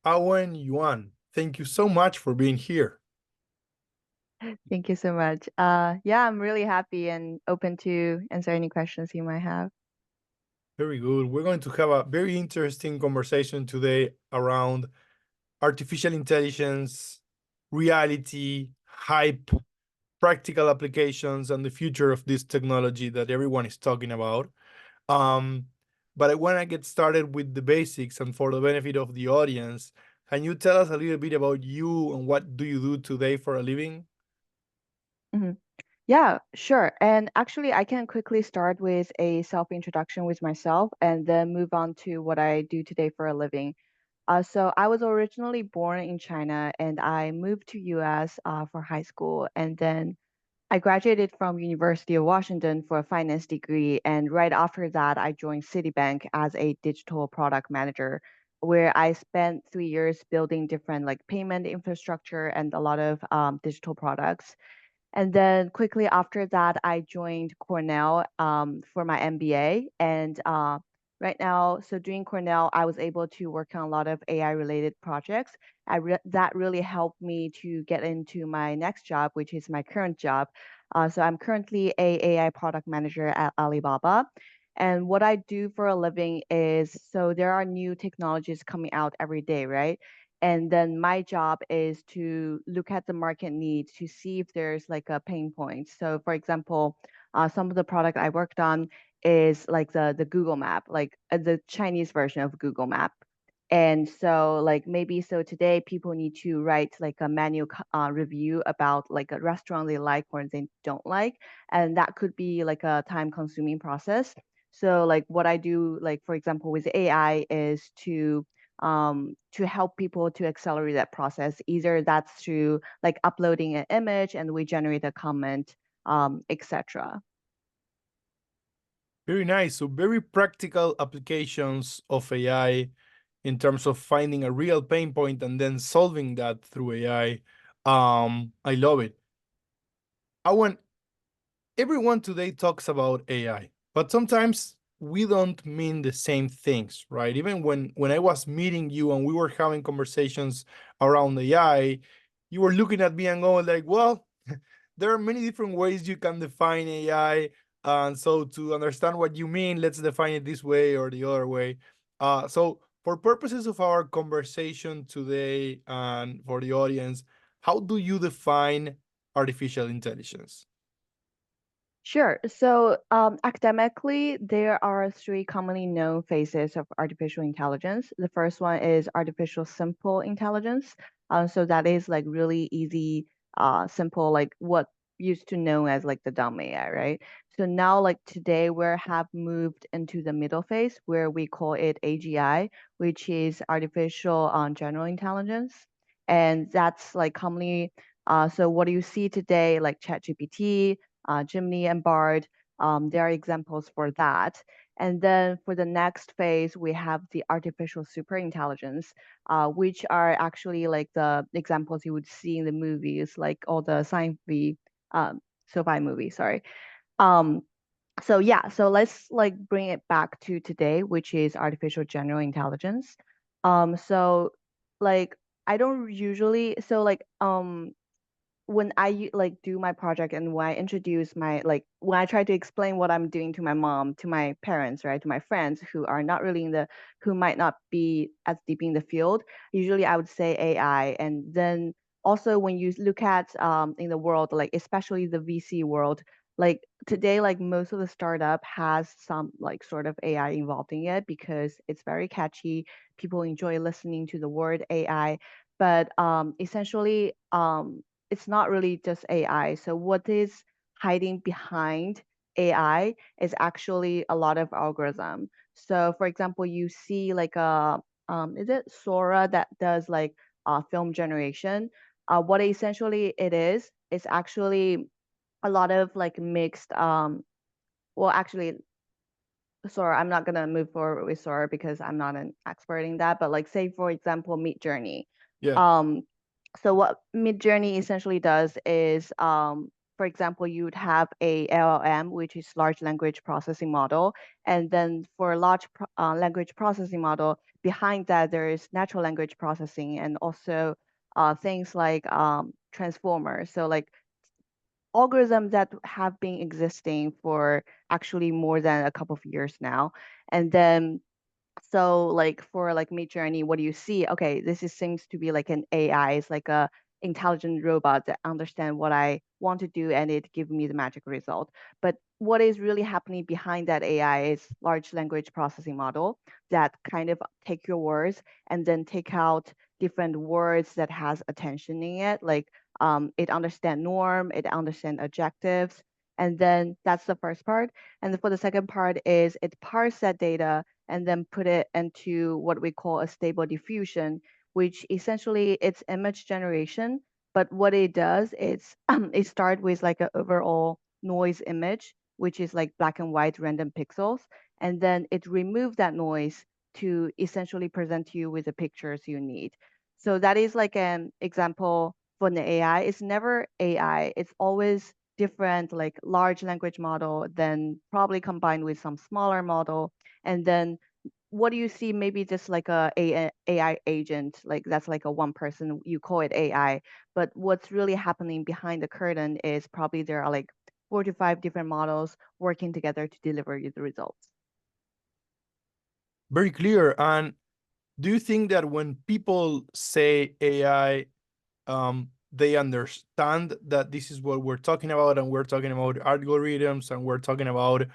Awen Yuan. Thank you so much for being here. Thank you so much. Yeah, I'm really happy and open to answer any questions you might have. Very good. We're going to have a very interesting conversation today around artificial intelligence, reality, hype, practical applications, and the future of this technology that everyone is talking about. Um, but I want to get started with the basics, and for the benefit of the audience, can you tell us a little bit about you and what do you do today for a living? Mhm. Yeah, sure. And actually, I can quickly start with a self-introduction with myself and then move on to what I do today for a living. So I was originally born in China and I moved to US for high school, and then I graduated from University of Washington for a finance degree, and right after that, I joined Citibank as a digital product manager, where I spent 3 years building different like payment infrastructure and a lot of digital products. And then quickly after that, I joined Cornell for my MBA. And right now, so during Cornell, I was able to work on a lot of AI related projects. That really helped me to get into my next job, which is my current job. So I'm currently a AI product manager at Alibaba. And what I do for a living is, so there are new technologies coming out every day, right? And then my job is to look at the market needs to see if there's like a pain point. So for example, some of the product I worked on is like the Google Map, like the Chinese version of Google Map. And so like maybe so today people need to write like a manual review about like a restaurant they like or they don't like. And that could be like a time consuming process. So like what I do, like for example, with AI is to help people to accelerate that process. Either that's through like uploading an image and we generate a comment, etc. Very nice. So very practical applications of AI in terms of finding a real pain point and then solving that through AI. I love it. I want everyone today talks about AI, but sometimes we don't mean the same things, right? Even when I was meeting you and we were having conversations around AI, you were looking at me and going like, well, there are many different ways you can define AI. And so to understand what you mean, let's define it this way or the other way. So for purposes of our conversation today and for the audience, how do you define artificial intelligence? Sure. So academically, there are three commonly known phases of artificial intelligence. The first one is artificial simple intelligence. So that is like really easy, simple, like what used to known as like the dumb AI, right? So now, like today, we have moved into the middle phase where we call it AGI, which is artificial general intelligence, and that's like commonly. So what do you see today, like ChatGPT? Gemini and Bard. There are examples for that. And then for the next phase, we have the artificial superintelligence, which are actually like the examples you would see in the movies, like all the um, sci-fi movies, sorry. Um, so yeah, so let's like bring it back to today, which is artificial general intelligence. So like I don't usually so like when like do my project and when I introduce my like when I try to explain what I'm doing to my mom, to my parents, right, to my friends who are not really in the who might not be as deep in the field, usually I would say AI. And then also when you look at in the world, like especially the VC world, like today, like most of the startup has some like sort of AI involved in it because it's very catchy. People enjoy listening to the word AI, but essentially it's not really just AI. So what is hiding behind AI is actually a lot of algorithm. So for example, you see like a is it Sora that does like film generation? What essentially it is, it's actually a lot of like mixed well actually Sora, I'm not gonna move forward with Sora because I'm not an expert in that, but like say for example, Mid Journey. Yeah. Um, so what Midjourney essentially does is, for example, you would have a LLM, which is large language processing model, and then for language processing model, behind that there is natural language processing and also things like transformers. So like algorithms that have been existing for actually more than a couple of years now. And then so like for like Midjourney, what do you see? Okay, seems to be like an AI. It's like a intelligent robot that understand what I want to do and it give me the magic result. But what is really happening behind that AI is large language processing model that kind of take your words and then take out different words that has attention in it. Like it understand norm, it understand adjectives, and then that's the first part. And then for the second part is it parse that data and then put it into what we call a stable diffusion, which essentially it's image generation. But what it does is it starts with like an overall noise image, which is like black and white random pixels, and then it removes that noise to essentially present you with the pictures you need. So that is like an example for the AI. It's never AI. It's always different, like large language model, then probably combined with some smaller model, and then what do you see? Maybe just like a AI agent, like that's like a one person, you call it AI. But what's really happening behind the curtain is probably there are like 4 to 5 different models working together to deliver you the results. Very clear. And do you think that when people say AI, they understand that this is what we're talking about, and we're talking about algorithms, and we're talking about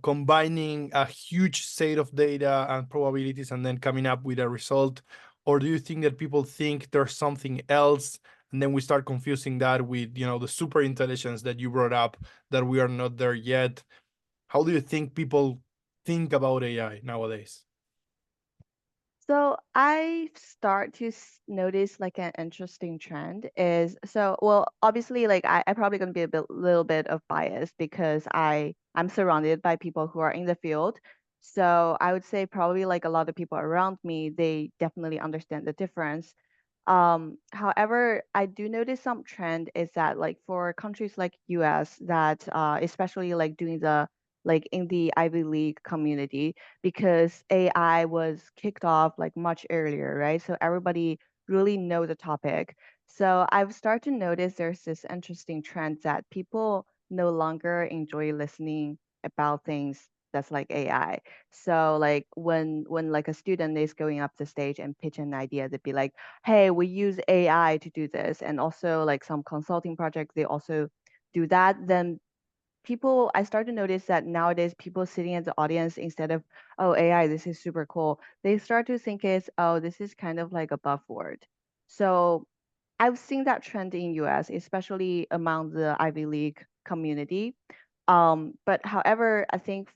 combining a huge set of data and probabilities and then coming up with a result? Or do you think that people think there's something else, and then we start confusing that with the super intelligence that you brought up, that we are not there yet? How do you think people think about AI nowadays? So I start to notice like an interesting trend is so well obviously like I probably gonna be little bit of bias because I'm surrounded by people who are in the field. So I would say probably like a lot of people around me, they definitely understand the difference. However, I do notice some trend is that like for countries like US that especially like doing the like in the Ivy League community because AI was kicked off like much earlier, right? So everybody really know the topic. So I've started to notice there's this interesting trend that people no longer enjoy listening about things that's like AI. So like when like a student is going up the stage and pitch an idea, they'd be like, hey, we use AI to do this. And also like some consulting projects, they also do that. Then I start to notice that nowadays people sitting in the audience instead of, oh, AI, this is super cool, they start to think it's, oh, this is kind of like a buzzword. So I've seen that trend in US, especially among the Ivy League community. But however, I think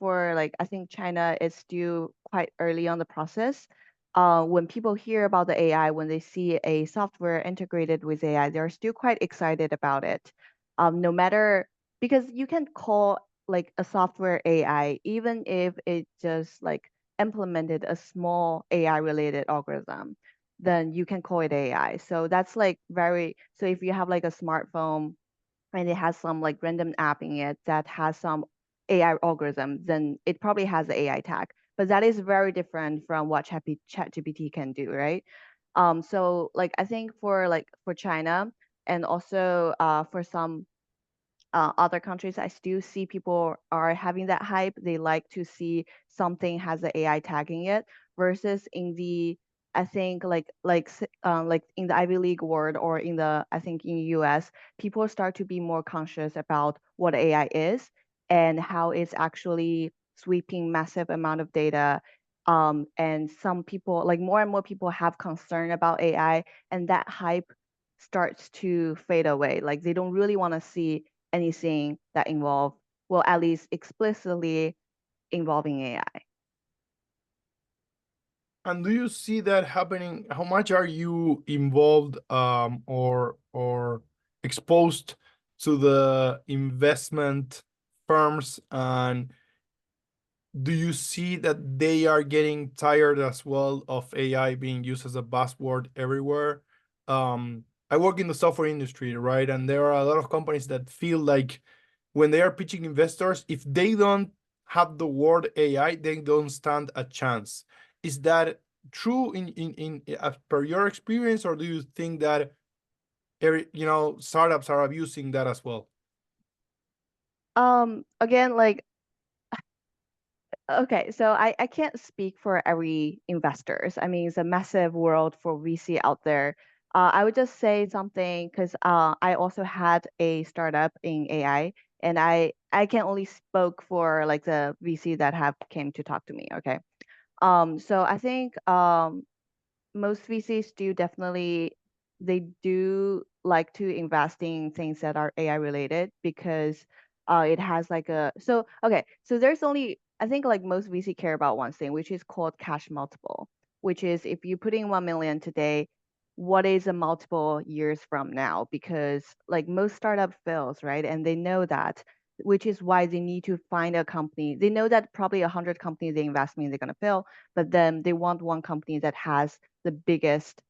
China is still quite early on the process. When people hear about the AI, when they see a software integrated with AI, they're still quite excited about it. No matter because you can call like a software AI even if it just like implemented a small AI related algorithm, then you can call it AI. So that's like so if you have like a smartphone and it has some like random app in it that has some AI algorithm, then it probably has the AI tag. But that is very different from what ChatGPT can do, right? So like I think for China and also for some other countries, I still see people are having that hype. They like to see something has an AI tagging it versus in the I think like in the Ivy League world or in the I think in US, people start to be more conscious about what AI is and how it's actually sweeping massive amount of data. And some people like more and more people have concern about AI, and that hype starts to fade away. Like they don't really want to see anything that involve, well, at least explicitly involving AI. And do you see that happening? How much are you involved or exposed to the investment firms? And do you see that they are getting tired as well of AI being used as a buzzword everywhere? I work in the software industry, right? And there are a lot of companies that feel like when they are pitching investors, if they don't have the word AI, they don't stand a chance. Is that true in as per your experience, or do you think that startups are abusing that as well? Again, like, okay, so I can't speak for every investors. I mean, it's a massive world for VC out there. I would just say something because I also had a startup in AI, and I can only spoke for like the VC that have came to talk to me. Okay. So I think most VCs do definitely they do like to invest in things that are AI related because it has like a so okay, so there's only I think like most VC care about one thing, which is called cash multiple, which is if you put in 1 million today, what is a multiple years from now? Because like most startup fails, right? And they know that, which is why they need to find a company. They know that probably 100 companies they invest in, they're gonna fail, but then they want one company that has the biggest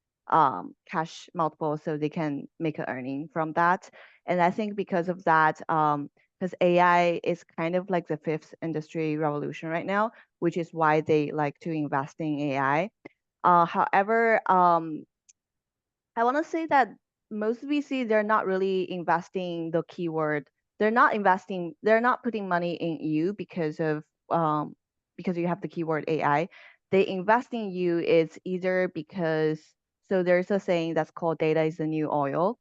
cash multiple so they can make an earning from that. And I think because of that, because AI is kind of like the fifth industry revolution right now, which is why they like to invest in AI. However, I want to say that most VC, they're not really investing the keyword. They're not putting money in you because you have the keyword AI. They invest in you is either because so there's a saying that's called data is the new oil.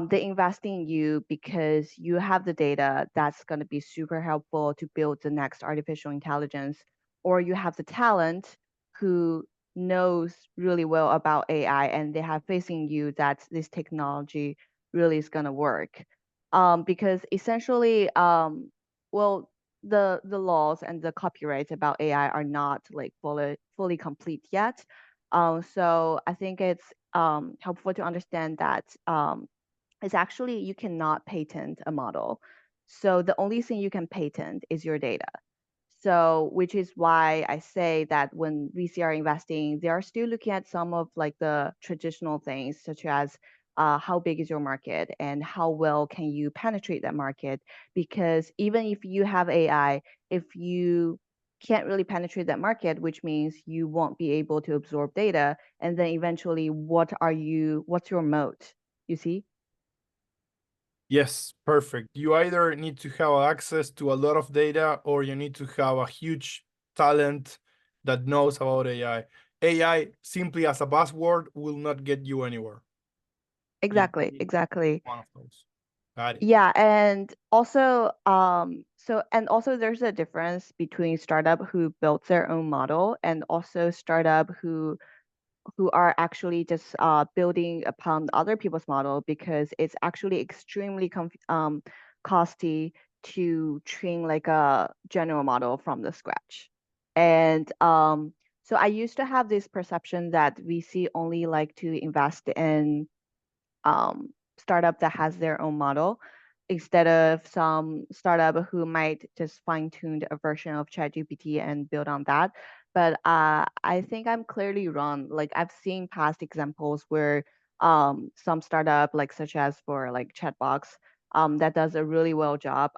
They invest in you because you have the data that's going to be super helpful to build the next artificial intelligence, or you have the talent who knows really well about AI and they have faith in you that this technology really is going to work. Because essentially, well, the laws and the copyrights about AI are not like fully complete yet. So I think it's helpful to understand that is actually you cannot patent a model. So the only thing you can patent is your data. So which is why I say that when VC are investing, they are still looking at some of like the traditional things, such as how big is your market and how well can you penetrate that market? Because even if you have AI, if you can't really penetrate that market, which means you won't be able to absorb data, and then eventually, what's your moat? You see? Yes, perfect. You either need to have access to a lot of data, or you need to have a huge talent that knows about AI. AI simply as a buzzword will not get you anywhere. You Exactly, need exactly. one of those. Got it. Yeah, and also, and also there's a difference between startup who built their own model and also startup who are actually just building upon other people's model because it's actually extremely costly to train like a general model from the scratch. And so I used to have this perception that VC only like to invest in startup that has their own model instead of some startup who might just fine tune a version of ChatGPT and build on that. But I think I'm clearly wrong. Like I've seen past examples where some startup, like such as for like chatbox, that does a really well job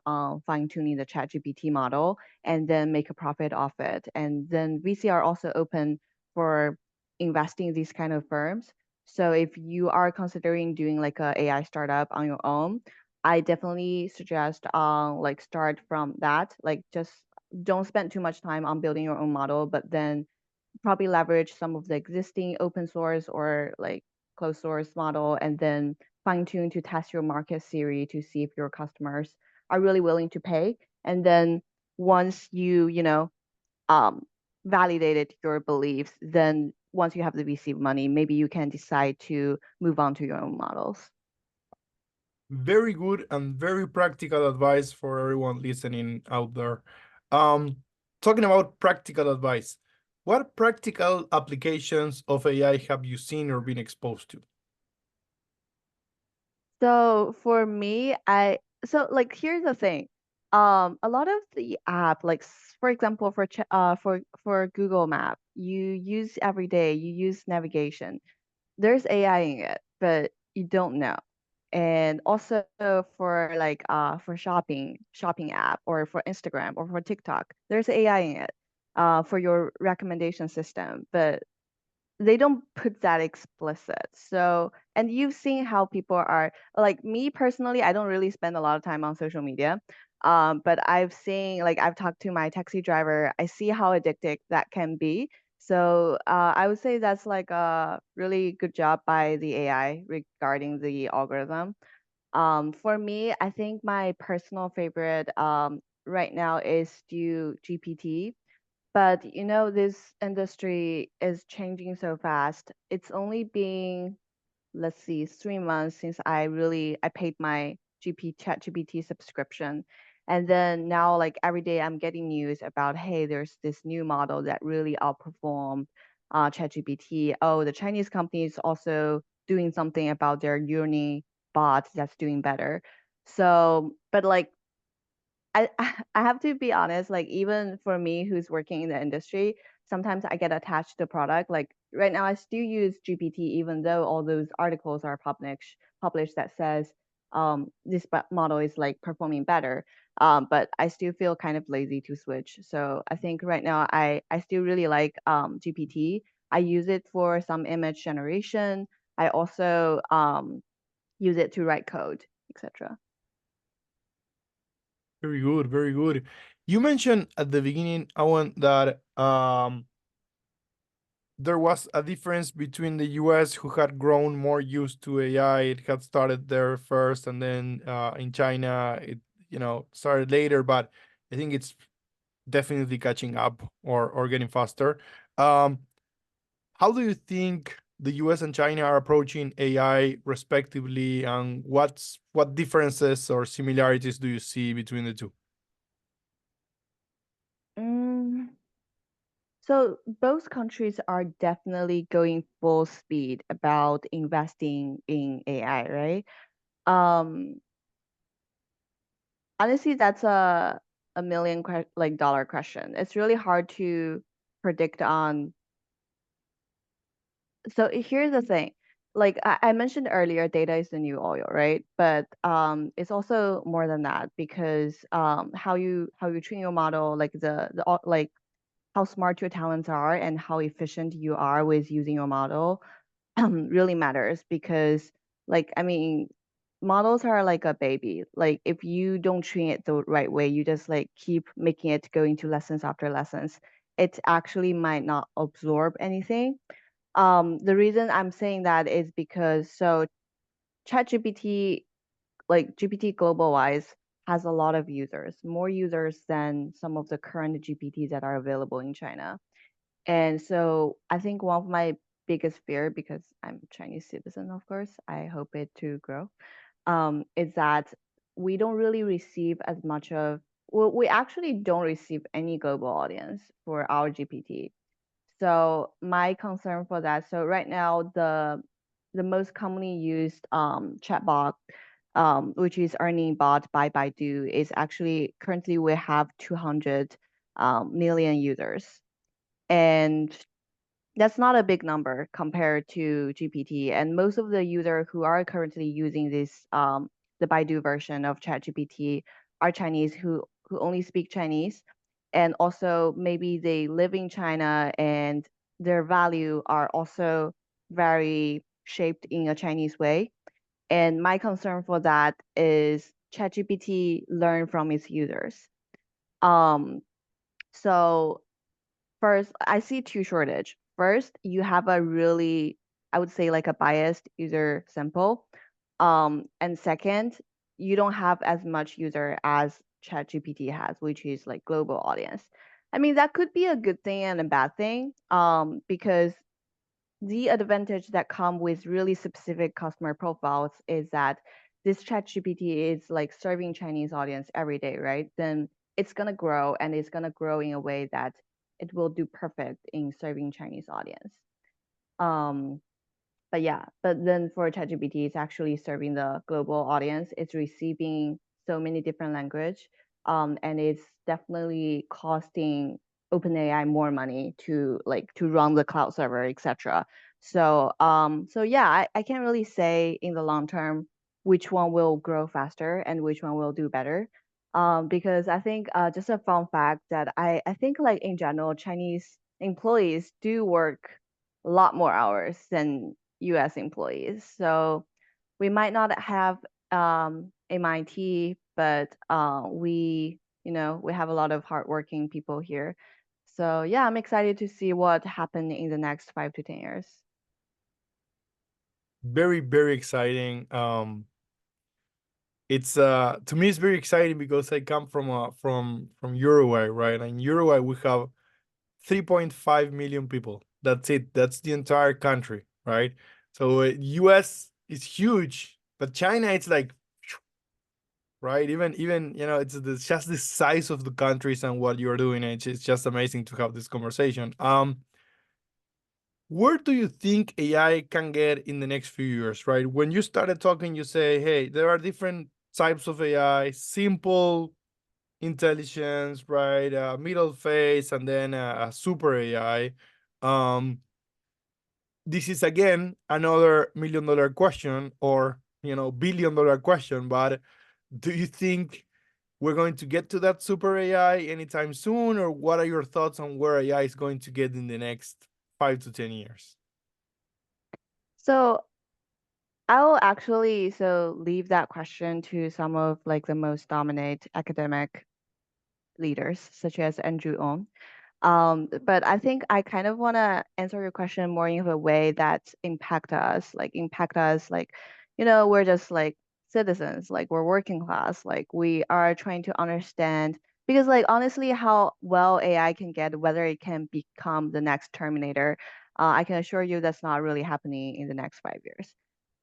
fine tuning the ChatGPT model and then make a profit off it. And then VC are also open for investing in these kind of firms. So if you are considering doing like a AI startup on your own, I definitely suggest like start from that. Like just don't spend too much time on building your own model, but then probably leverage some of the existing open source or like closed source model and then fine tune to test your market theory to see if your customers are really willing to pay. And then once you um, validated your beliefs, then once you have the VC money, maybe you can decide to move on to your own models. Very good and very practical advice for everyone listening out there. Um, Talking about practical advice, what practical applications of AI have you seen or been exposed to? So for me, so like here's the thing. A lot of the app, like for example, for Google Map, you use every day, you use navigation. There's AI in it, but you don't know. And also for shopping app or for Instagram or for TikTok, there's AI in it for your recommendation system, but they don't put that explicit. So, and you've seen how people are like me personally, I don't really spend a lot of time on social media. But I've seen like I've talked to my taxi driver, I see how addictive that can be. So, I would say that's like a really good job by the AI regarding the algorithm. For me, I think my personal favorite right now is still GPT, but this industry is changing so fast. It's only been, let's see, 3 months since I paid my ChatGPT subscription. And then now like every day I'm getting news about, hey, there's this new model that really outperformed ChatGPT. Oh, the Chinese company is also doing something about their uni bot that's doing better. So, but like I I have to be honest, like even for me who's working in the industry, sometimes I get attached to product. Like right now I still use GPT even though all those articles are published that says this model is like performing better. But I still feel kind of lazy to switch. So I think right now I still really like GPT. I use it for some image generation. I also use it to write code, etc. Very good, very good. You mentioned at the beginning, Owen, that there was a difference between the US, who had grown more used to AI. It had started there first, and then in China, it started later. But I think it's definitely catching up, or getting faster. Um, how do you think the US and China are approaching AI respectively, and what differences or similarities do you see between the two? Mm, so both countries are definitely going full speed about investing in AI, right? Um, Honestly, that's a million like dollar question. It's really hard to predict on. So here's the thing. Like I mentioned earlier, data is the new oil, right? But it's also more than that because how you train your model, like like how smart your talents are and how efficient you are with using your model really matters because like I mean models are like a baby. Like if you don't train it the right way, you just like keep making it go into lessons after lessons, it actually might not absorb anything. The reason I'm saying that is because so ChatGPT, like GPT global wise, has a lot of users, more users than some of the current GPTs that are available in China. And so I think one of my biggest fear, because I'm a Chinese citizen, of course, I hope it to grow, is that we don't really receive as much of, well, we actually don't receive any global audience for our GPT. So my concern for that, so right now the most commonly used chatbot, which is Earning Bot by Baidu, is actually currently we have 200 million users. And that's not a big number compared to GPT. And most of the users who are currently using this the Baidu version of ChatGPT are Chinese who only speak Chinese, and also maybe they live in China and their value are also very shaped in a Chinese way. And my concern for that is ChatGPT learn from its users. Um, so first, I see two shortage. First, you have a really, I would say like a biased user sample. And second, you don't have as much user as ChatGPT has, which is like global audience. I mean, that could be a good thing and a bad thing, because the advantage that come with really specific customer profiles is that this ChatGPT is like serving Chinese audience every day, right? Then it's gonna grow and it's gonna grow in a way that it will do perfect in serving Chinese audience. Um, but yeah, but then for ChatGPT, it's actually serving the global audience. It's receiving so many different language, and it's definitely costing. OpenAI more money to run the cloud server, etc. So yeah, I can't really say in the long term which one will grow faster and which one will do better. Because I think just a fun fact that I think like in general Chinese employees do work a lot more hours than US employees. So we might not have MIT, but we have a lot of hardworking people here. So yeah, I'm excited to see what happened in the next 5 to 10 years. Very, very exciting. It's to me it's very exciting because I come from Uruguay, right? And in Uruguay we have 3.5 million people. That's it. That's the entire country, right? So US is huge, but China it's like right. Even it's just the size of the countries and what you're doing. It's just amazing to have this conversation. Where do you think AI can get in the next few years, right? When you started talking, you say, hey, there are different types of AI, simple intelligence, right? Middle phase, and then a super AI. Um, this is again another $1 million question or $1 billion question, but do you think we're going to get to that super AI anytime soon, or what are your thoughts on where AI is going to get in the next 5 to 10 years? So I'll actually leave that question to some of like the most dominant academic leaders, such as Andrew Ng. But I think I kind of want to answer your question more in a way that impact us, we're just like citizens, like we're working class, like we are trying to understand, because like honestly, how well AI can get, whether it can become the next Terminator, I can assure you that's not really happening in the next 5 years.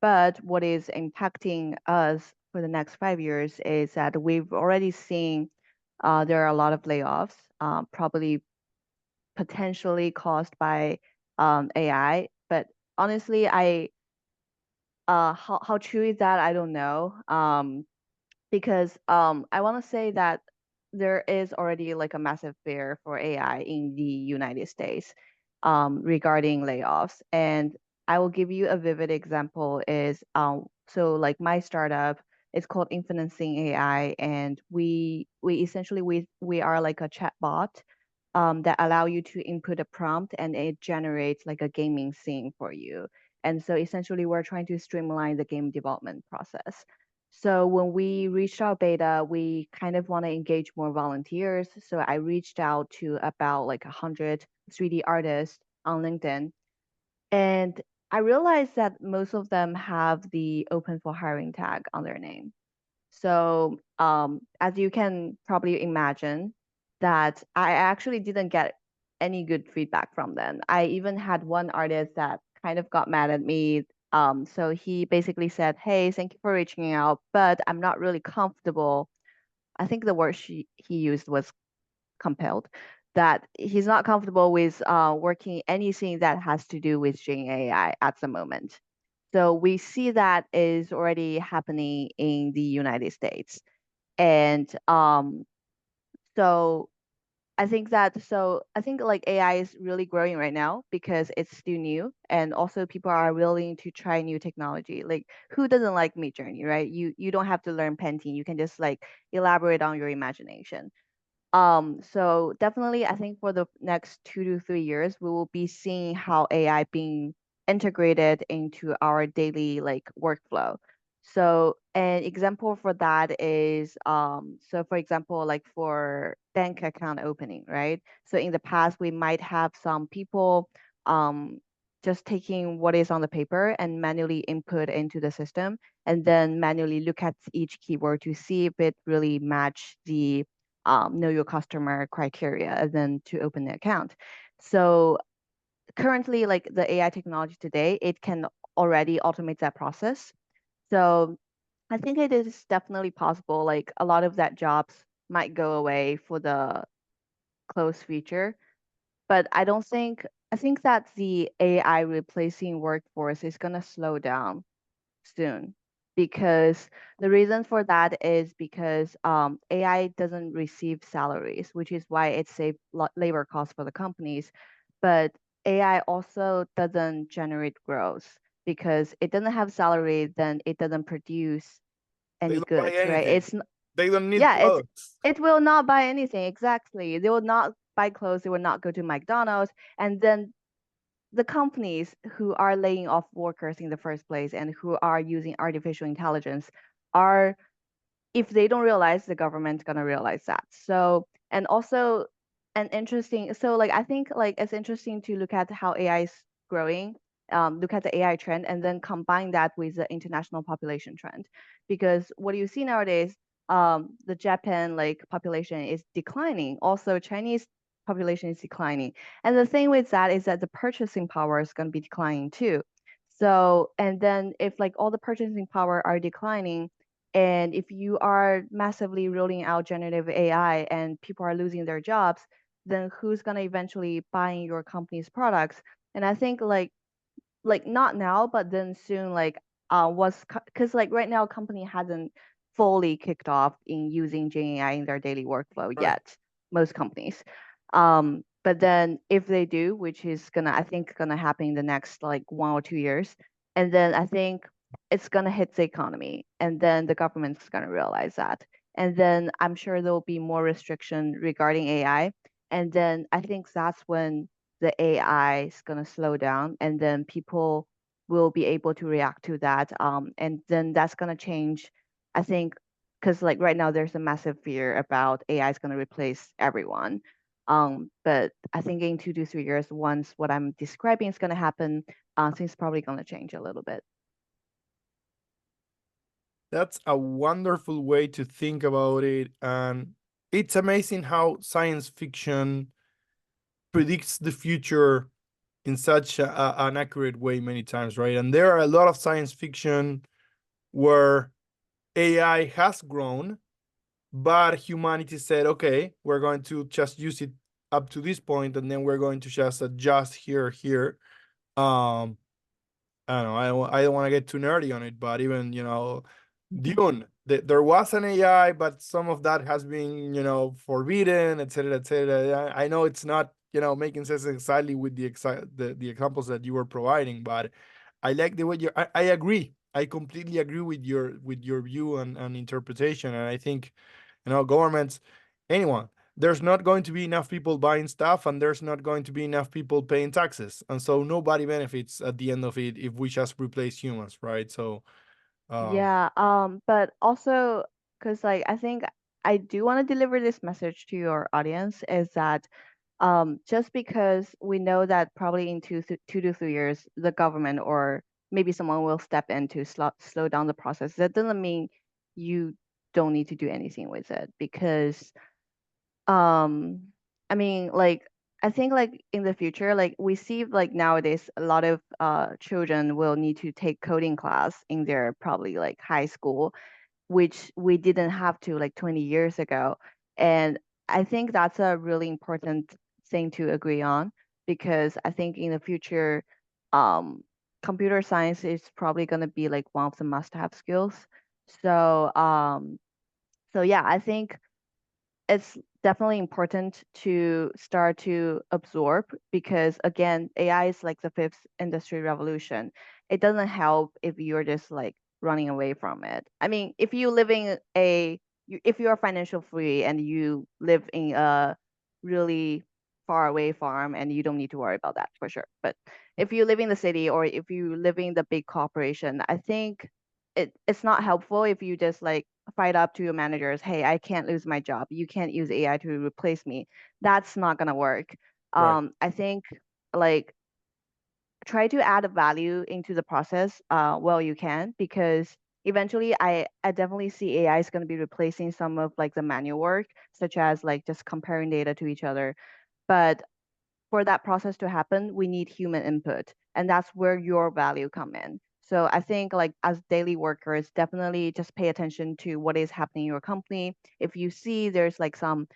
But what is impacting us for the next 5 years is that we've already seen there are a lot of layoffs, probably potentially caused by AI. But honestly, how true is that? I don't know. Because I want to say that there is already like a massive fear for AI in the United States regarding layoffs. And I will give you a vivid example is so like my startup, it's called Influencing AI, and we essentially we are like a chatbot that allow you to input a prompt and it generates like a gaming scene for you. And so essentially we're trying to streamline the game development process. So when we reached out beta, we kind of want to engage more volunteers. So I reached out to about like 100 3D artists on LinkedIn. And I realized that most of them have the open for hiring tag on their name. So, as you can probably imagine, that I actually didn't get any good feedback from them. I even had one artist that kind of got mad at me. So he basically said, "Hey, thank you for reaching out, but I'm not really comfortable." I think the word he used was compelled. That he's not comfortable with working anything that has to do with Gen AI at the moment. So we see that is already happening in the United States. And so I think like AI is really growing right now because it's still new and also people are willing to try new technology. Like who doesn't like Midjourney, right? You don't have to learn painting. You can just like elaborate on your imagination. So definitely, I think for the next 2 to 3 years, we will be seeing how AI being integrated into our daily like workflow. So an example for that is, so for example, like for bank account opening, right? So in the past, we might have some people um, just taking what is on the paper and manually input into the system, and then manually look at each keyword to see if it really match the know your customer criteria and then to open the account. So currently, like the AI technology today, it can already automate that process. So I think it is definitely possible. Like a lot of that jobs might go away for the close future, but I think that the AI replacing workforce is gonna slow down soon. because the reason for that is because AI doesn't receive salaries, which is why it saves labor costs for the companies. But AI also doesn't generate growth because it doesn't have salary, then it doesn't produce They any don't buy goods, right? anything. They don't need Yeah, products. it will not buy anything. Exactly. They will not buy clothes. They will not go to McDonald's. And then the companies who are laying off workers in the first place and who are using artificial intelligence are, if they don't realize, the government's gonna realize that. So, and also an interesting, so like I think like it's interesting to look at how AI is growing, look at the AI trend, and then combine that with the international population trend, because what you see nowadays, the Japan like population is declining. Also, Chinese population is declining, and the thing with that is that the purchasing power is going to be declining too. So, and then if like all the purchasing power are declining, and if you are massively rolling out generative AI and people are losing their jobs, then who's going to eventually buying your company's products? And I think like not now, but then soon, like was because like right now company hasn't fully kicked off in using Gen AI in their daily workflow Right. yet, most companies. But then if they do, which is gonna I think gonna happen in the next like 1 or 2 years, and then I think it's gonna hit the economy, and then the government's gonna realize that, and then I'm sure there will be more restriction regarding AI, and then I think that's when the AI is going to slow down, and then people will be able to react to that. And then that's going to change, I think, because like right now there's a massive fear about AI is going to replace everyone. But I think in 2 to 3 years, once what I'm describing is going to happen, things probably going to change a little bit. That's a wonderful way to think about it. And it's amazing how science fiction predicts the future in such an accurate way many times, right? And there are a lot of science fiction where AI has grown, but humanity said, okay, we're going to just use it up to this point, and then we're going to just adjust here. Um, I don't know. I don't want to get too nerdy on it, but even Dune, there was an AI, but some of that has been forbidden, etc., etc. I know it's not making sense exactly with the examples that you were providing, but I like the way you. I agree. I completely agree with your view and interpretation, and I think governments, anyone, there's not going to be enough people buying stuff and there's not going to be enough people paying taxes, and so nobody benefits at the end of it if we just replace humans, right? So Yeah, but also because like I think I do want to deliver this message to your audience is that just because we know that probably in 2 to 3 years the government or maybe someone will step in to slow down the process, that doesn't mean you don't need to do anything with it because um I mean like I think like in the future like we see like nowadays a lot of children will need to take coding class in their probably like high school, which we didn't have to like 20 years ago. And I think that's a really important thing to agree on because I think in the future, um, computer science is probably going to be like one of the must-have skills. So, so yeah, I think it's definitely important to start to absorb because again, AI is like the fifth industry revolution. It doesn't help if you're just like running away from it. I mean, if you living if you are financial free and you live in a really far away farm and you don't need to worry about that for sure. But if you live in the city or if you live in the big corporation, I think it's not helpful if you just like fight up to your managers, hey, I can't lose my job. You can't use AI to replace me. That's not gonna work. right. I think like try to add value into the process well you can because eventually I definitely see AI is gonna be replacing some of like the manual work, such as like just comparing data to each other. But for that process to happen, we need human input, and that's where your value come in. So I think like as daily workers, definitely just pay attention to what is happening in your company. If you see there's like some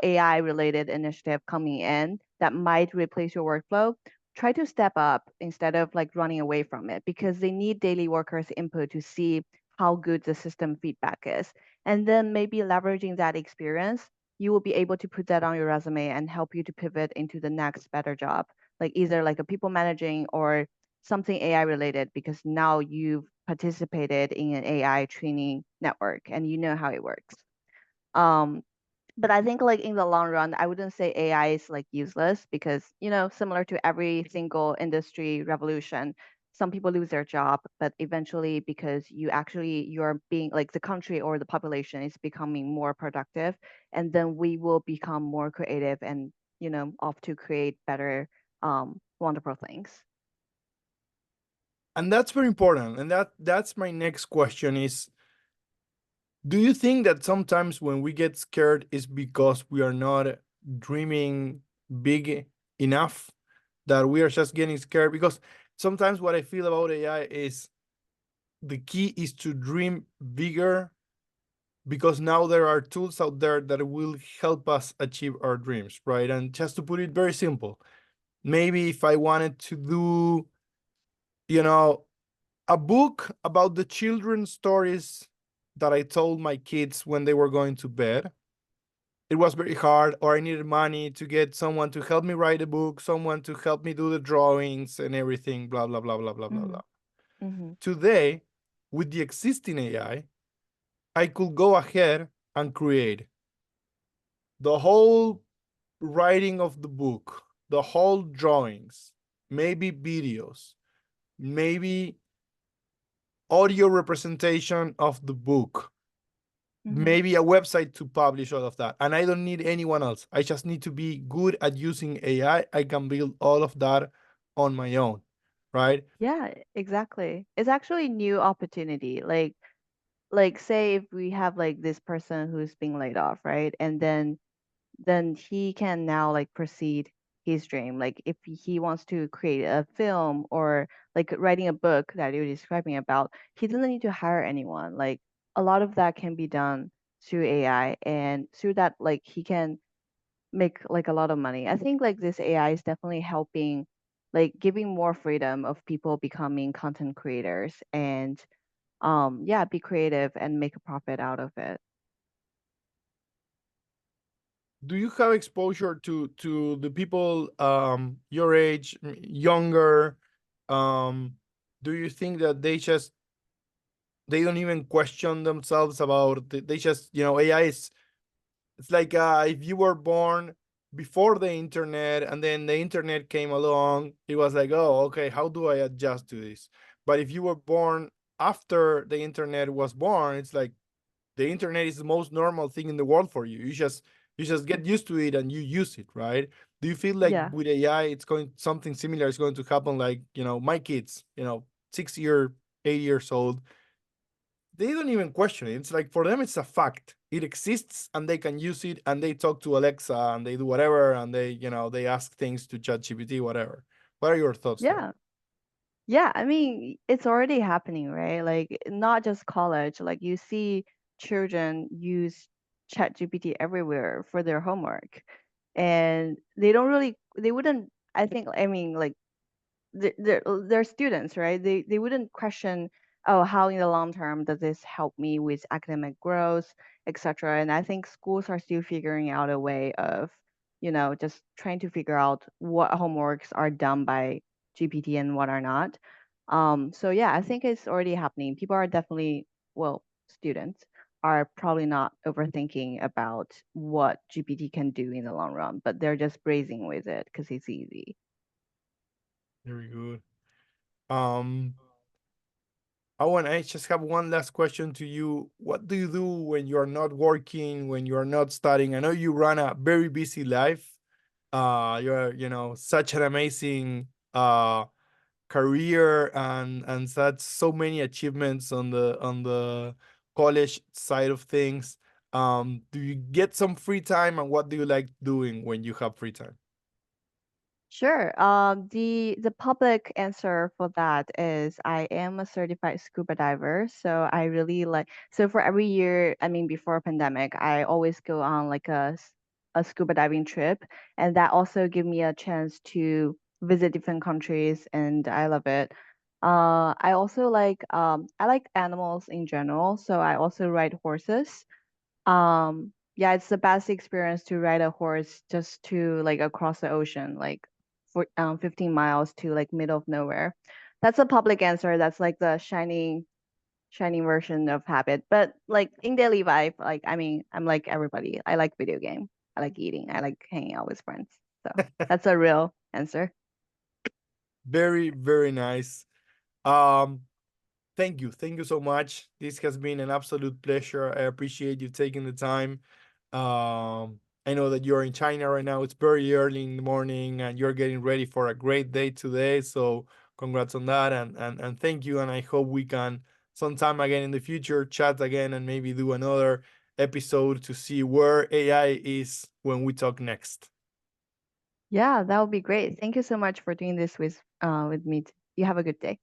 AI related initiative coming in that might replace your workflow, try to step up instead of like running away from it because they need daily workers input to see how good the system feedback is. And then maybe leveraging that experience, you will be able to put that on your resume and help you to pivot into the next better job, like either like a people managing or something AI related, because now you've participated in an AI training network and you know how it works. Um, but I think like in the long run, I wouldn't say AI is like useless because, similar to every single industry revolution, some people lose their job, but eventually because you're being like the country or the population is becoming more productive, and then we will become more creative and, off to create better, wonderful things. And that's very important. And that's my next question is, do you think that sometimes when we get scared is because we are not dreaming big enough, that we are just getting scared? Because sometimes what I feel about AI is the key is to dream bigger, because now there are tools out there that will help us achieve our dreams, right? And just to put it very simple, maybe if I wanted to do, you know, a book about the children's stories that I told my kids when they were going to bed, it was very hard, or I needed money to get someone to help me write a book, someone to help me do the drawings and everything, blah, blah, blah, blah, blah, blah, Mm-hmm. blah. Mm-hmm. Today, with the existing AI, I could go ahead and create the whole writing of the book, the whole drawings, maybe videos, maybe audio representation of the book, Mm-hmm. maybe a website to publish all of that. And I don't need anyone else. I just need to be good at using AI. I can build all of that on my own, right? Yeah, exactly. It's actually new opportunity. Like say if we have like this person who's being laid off, right? And then he can now like proceed his dream. Like if he wants to create a film or like writing a book that you're describing about, he doesn't need to hire anyone. Like a lot of that can be done through AI, and through that like he can make like a lot of money. I think like this AI is definitely helping, like giving more freedom of people becoming content creators and yeah, be creative and make a profit out of it. Do you have exposure to the people your age, younger? Um, do you think that they don't even question themselves about they just, AI is, it's like if you were born before the internet and then the internet came along, it was like, oh, okay, how do I adjust to this? But if you were born after the internet was born, it's like the internet is the most normal thing in the world for you. You just get used to it and you use it, right? Do you feel like Yeah. with AI it's going, something similar is going to happen, like, my kids, 6 year, 8 years old, they don't even question it. It's like for them it's a fact. It exists and they can use it, and they talk to Alexa and they do whatever, and they ask things to ChatGPT, whatever. What are your thoughts there? Yeah. Yeah, I mean, it's already happening, right? Like not just college, like you see children use ChatGPT everywhere for their homework. And they wouldn't, I think, I mean, like they're students, right? They wouldn't question, oh, how in the long term does this help me with academic growth, etc. And I think schools are still figuring out a way of, just trying to figure out what homeworks are done by GPT and what are not. So yeah, I think it's already happening. People are definitely, well, students are probably not overthinking about what GPT can do in the long run, but they're just brazing with it because it's easy. Very good. um I just have one last question to you. What do you do when you are not working, when you are not studying? I know you run a very busy life. You're, such an amazing career, and such so many achievements on the college side of things. Do you get some free time, and what do you like doing when you have free time? Sure. The public answer for that is I am a certified scuba diver. So I really like, so for every year, I mean before pandemic, I always go on like a scuba diving trip, and that also give me a chance to visit different countries, and I love it. I also like I like animals in general, so I also ride horses. Yeah, it's the best experience to ride a horse just to like across the ocean, like for 15 miles to like middle of nowhere. That's a public answer. That's like the shining version of habit. But like in daily life, like I mean, I'm like everybody. I like video game. I like eating. I like hanging out with friends. So that's a real answer. Very, very nice. Um, Thank you so much. This has been an absolute pleasure. I appreciate you taking the time. I know that you're in China right now. It's very early in the morning and you're getting ready for a great day today. So congrats on that and thank you. And I hope we can sometime again in the future chat again and maybe do another episode to see where AI is when we talk next. Yeah, that would be great. Thank you so much for doing this with me. You have a good day.